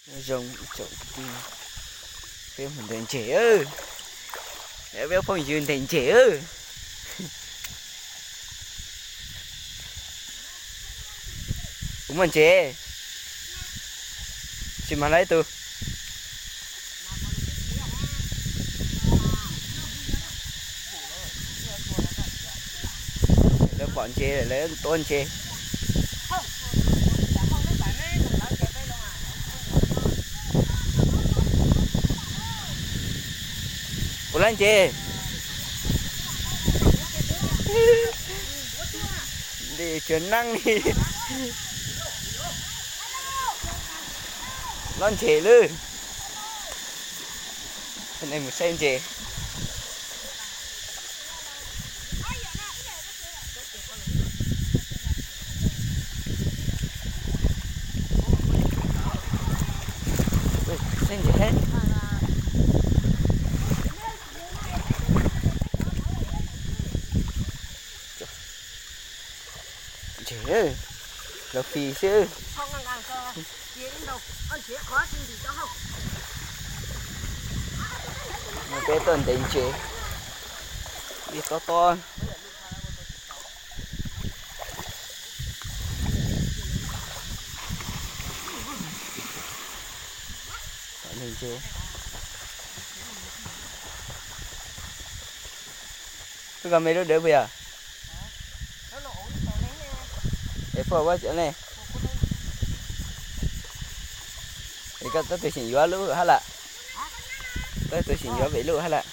rồng chậu thì phim mình thành trẻ ơi, để béo phong duyên thành trẻ ơi. Cũng mình trẻ xin mà lấy tôi lấy bọn trẻ lấy tôn trẻ của anh trẻ đi chuyển năng đi lon trẻ luôn cái này một xem trẻ xem trẻ hết trẻ ơi là phì chứ một cái tuần đánh chế đi to to đánh chế tôi cầm mấy đứa bây giờ để phơi quá chỗ này thì các tôi xin gió lũ hả lạ tôi xin gió bị lũ hả lạ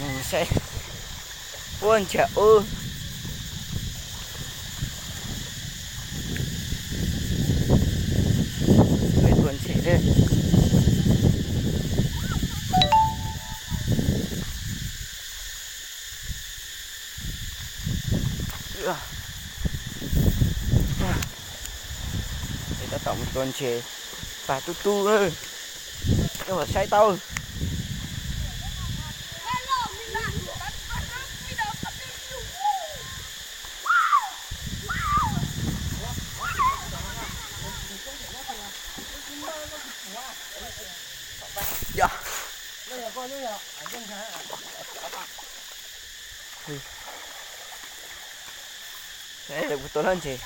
mình sẽ buôn chợ mấy tuần sẽ đi để ta tổng tuần chế và tu ơi nhưng mà say tao dạ đây là một tuần hơn chị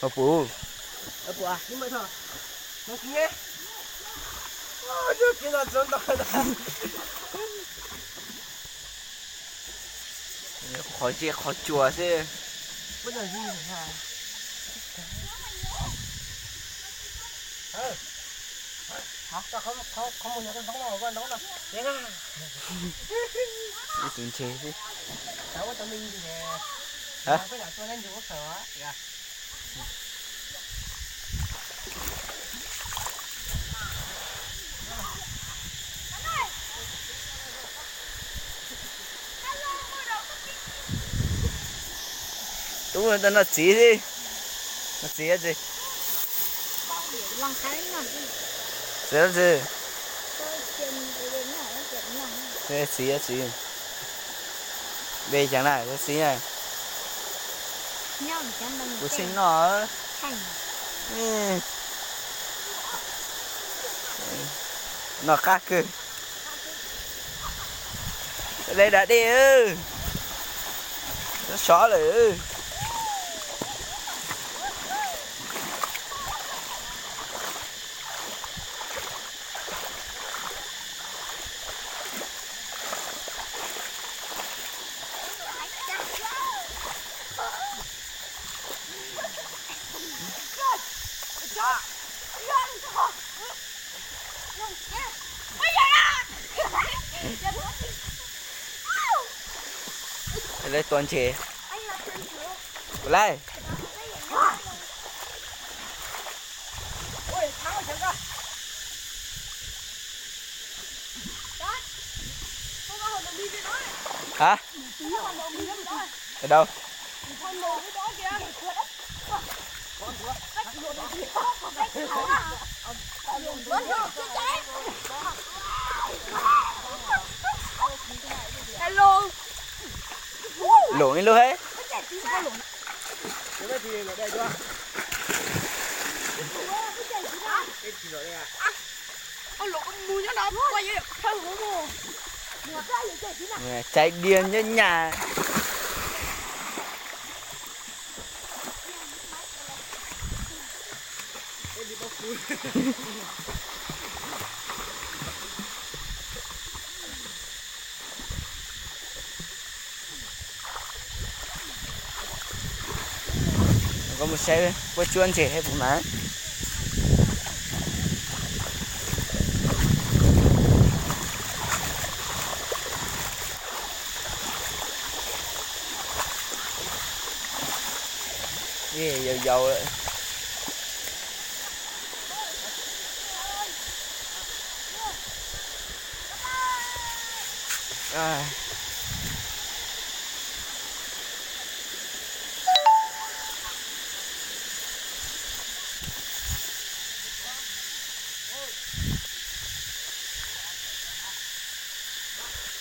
Apu à, nhưng mà thôi nó nghe chưa kia là trốn đó khó chơi khó chùa chứ bây giờ gì hả hả sao không bao giờ con đóng đâu tiếng à đi tuần chế chứ đâu có tao minh gì nè hả phải đặt tôi lên dù có sợ dạ đúng rồi, nó chỉ đi, nó chỉ gì? Chỉ gì? Cái chỉ. Đây chẳng này, cái chỉ này. Của xin nó. Nó khác cơ. Đây đã đi ư. Nó xóa rồi ư. Đây toàn trẻ lại hả ở đâu lộn luôn hết. Cái gì ở đây chưa? Cái gì ở đây à? lộn con mùi nó quay vậy hơi hổ mồ. Chạy điên như nhà. Có một xe có chuôn gì hết phụ má. Dầu dầu đấy. À.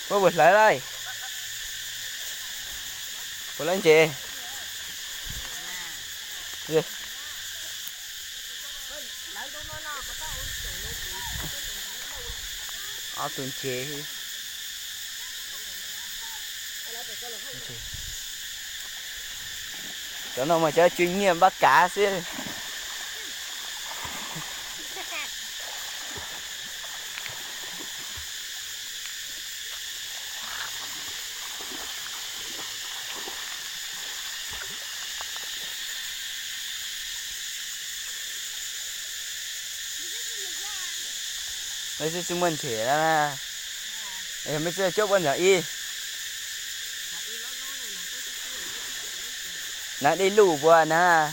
Cô bật lại đây. Cô lên chị. Gì? Tuần chế. Cho nó mà chơi chuyên nghiệp bắt cá xí. Đây là chúng mình thể ra. Em mới chơi chốt con nhỏ y. Nó đi lù vừa nè.